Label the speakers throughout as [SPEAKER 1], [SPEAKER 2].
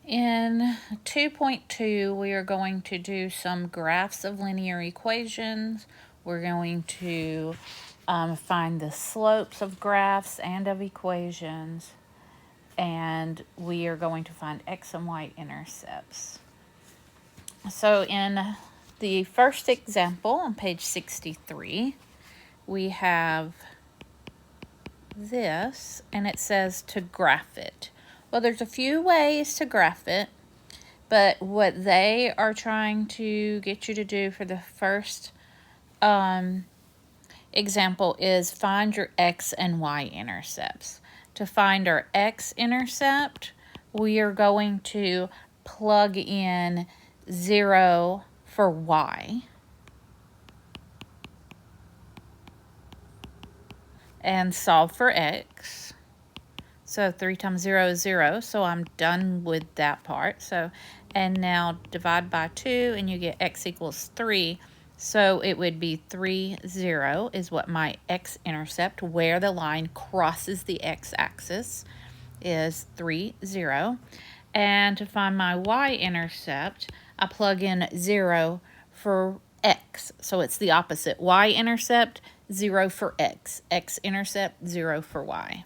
[SPEAKER 1] In 2.2, we are going to do some graphs of linear equations. We're going to find the slopes of graphs and of equations, and we are going to find x and y intercepts. So in the first example on page 63, we have this, and it says to graph it. Well, there's a few ways to graph it, but what they are trying to get you to do for the first example is find your x and y intercepts. To find our x-intercept, we are going to plug in 0 for y and solve for x. So 3 times 0 is 0, so I'm done with that part. So, and now divide by 2 and you get x equals 3. So it would be 3, 0 is what my x-intercept, where the line crosses the x-axis, is 3, 0. And to find my y-intercept, I plug in 0 for x. So it's the opposite. Y-intercept, 0 for x. X-intercept, 0 for y.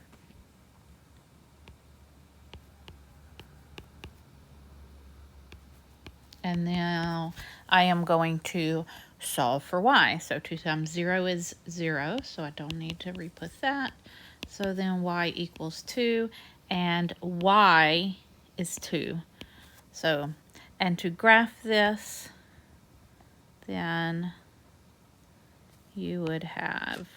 [SPEAKER 1] And now I am going to solve for y. So 2 times 0 is 0, so I don't need to re-put that. So then y equals 2, and y is 2. So, and to graph this, then you would have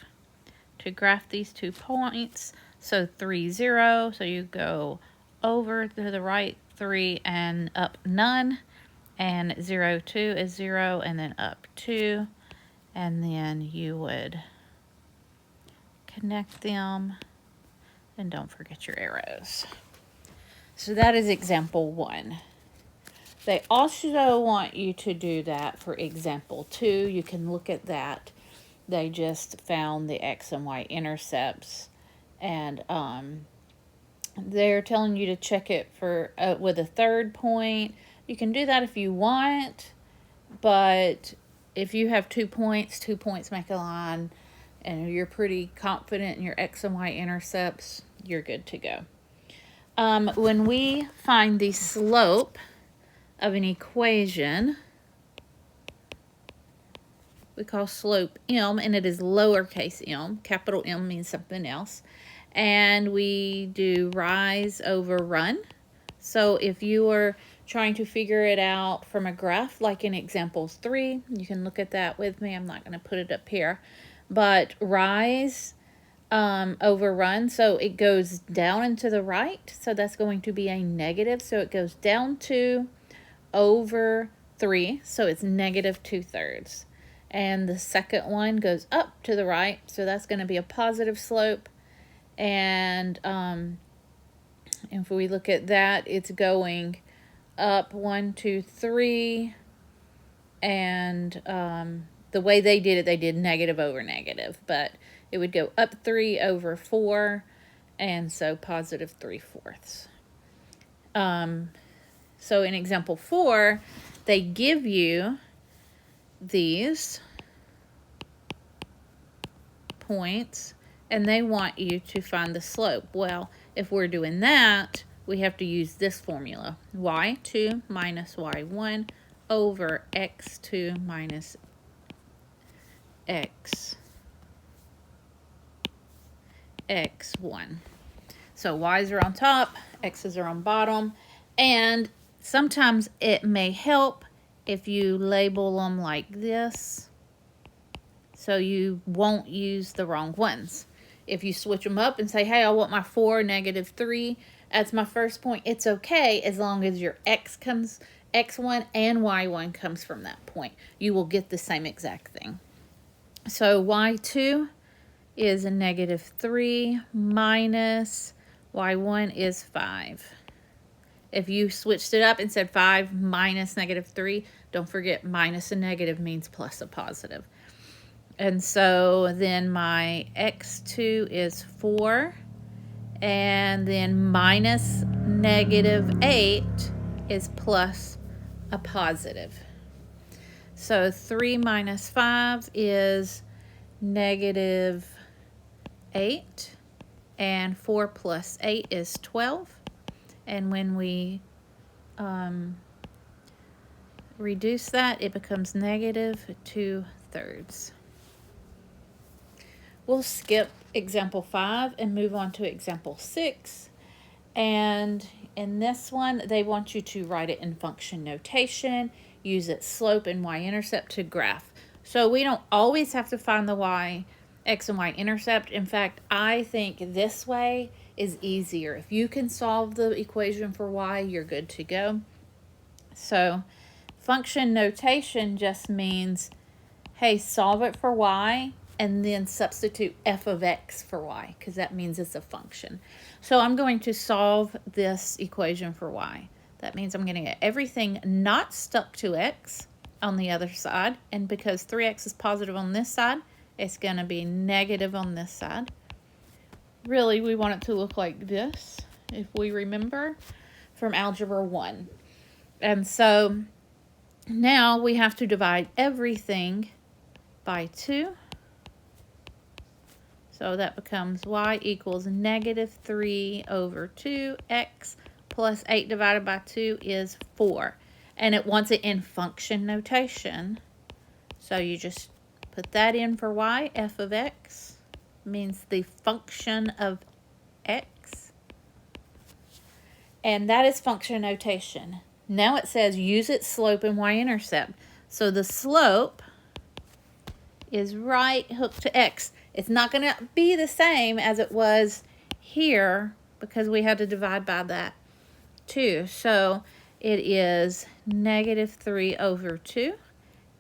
[SPEAKER 1] to graph these 2 points. So 3, 0, so you go over to the right 3 and up none. And 0, 2 is 0, and then up 2, and then you would connect them, and don't forget your arrows. So that is example 1. They also want you to do that for example 2. You can look at that. They just found the x and y intercepts, and they're telling you to check it for with a third point. You can do that if you want, but if you have 2 points make a line, and you're pretty confident in your x and y intercepts, you're good to go. When we find the slope of an equation, we call slope m, and it is lowercase m. Capital M means something else. And we do rise over run. So if you are trying to figure it out from a graph, like in example 3, you can look at that with me. I'm not going to put it up here. But rise over run, so it goes down and to the right. So that's going to be a negative. So it goes down 2 over 3. So it's negative 2/3. And the second one goes up to the right. So that's going to be a positive slope. And if we look at that, it's going up 1, 2, 3, and the way they did it, they did negative over negative, but it would go up 3 over 4, and so positive 3/4. So in example 4, they give you these points, and they want you to find the slope. Well, if we're doing that, we have to use this formula. y2 minus y1 over x2 minus x1. So y's are on top, x's are on bottom, and sometimes it may help if you label them like this, so you won't use the wrong ones. If you switch them up and say, hey, I want my 4, negative 3 as my first point, it's okay as long as your x1 and y1 comes from that point. You will get the same exact thing. So y2 is a negative 3 minus y1 is 5. If you switched it up and said 5 minus negative 3, don't forget minus a negative means plus a positive. And so then my x2 is 4, and then minus negative 8 is plus a positive. So 3 minus 5 is negative 8, and 4 plus 8 is 12. And when we reduce that, it becomes negative 2/3. We'll skip example 5 and move on to example 6. And in this one, they want you to write it in function notation, use its slope and y-intercept to graph. So we don't always have to find the x and y intercept. In fact, I think this way is easier. If you can solve the equation for y, you're good to go. So function notation just means, hey, solve it for y and then substitute f of x for y, because that means it's a function. So I'm going to solve this equation for y. That means I'm going to get everything not stuck to x on the other side, and because 3x is positive on this side, it's going to be negative on this side. Really, we want it to look like this, if we remember from Algebra 1. And so now we have to divide everything by 2. So that becomes y equals negative 3 over 2. X plus 8 divided by 2 is 4. And it wants it in function notation. So you just put that in for y. F of x means the function of x. And that is function notation. Now it says use its slope and y-intercept. So the slope is right hook to x. It's not going to be the same as it was here because we had to divide by that 2. So it is negative 3 over 2.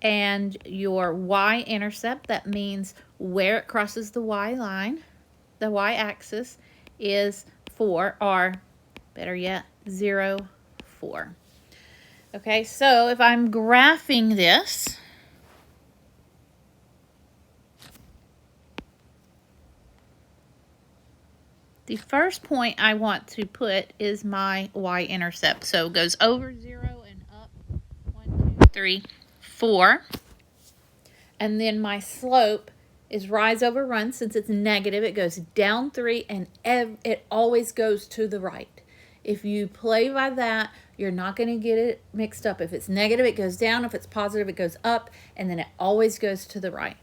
[SPEAKER 1] And your y-intercept, that means where it crosses the y line, the y-axis, is 4, or better yet, 0, 4. Okay, so if I'm graphing this, the first point I want to put is my y-intercept. So it goes over 0 and up 1, 2, 3, 4. And then my slope is rise over run. Since it's negative, it goes down 3, and it always goes to the right. If you play by that, you're not going to get it mixed up. If it's negative, it goes down. If it's positive, it goes up, and then it always goes to the right.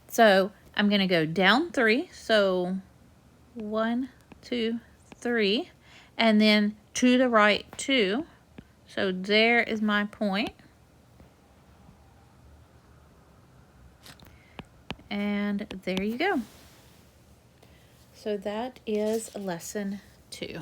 [SPEAKER 1] So I'm going to go down 3. So 1, 2, 3, and then to the right 2. So there is my point. And there you go. So that is lesson 2.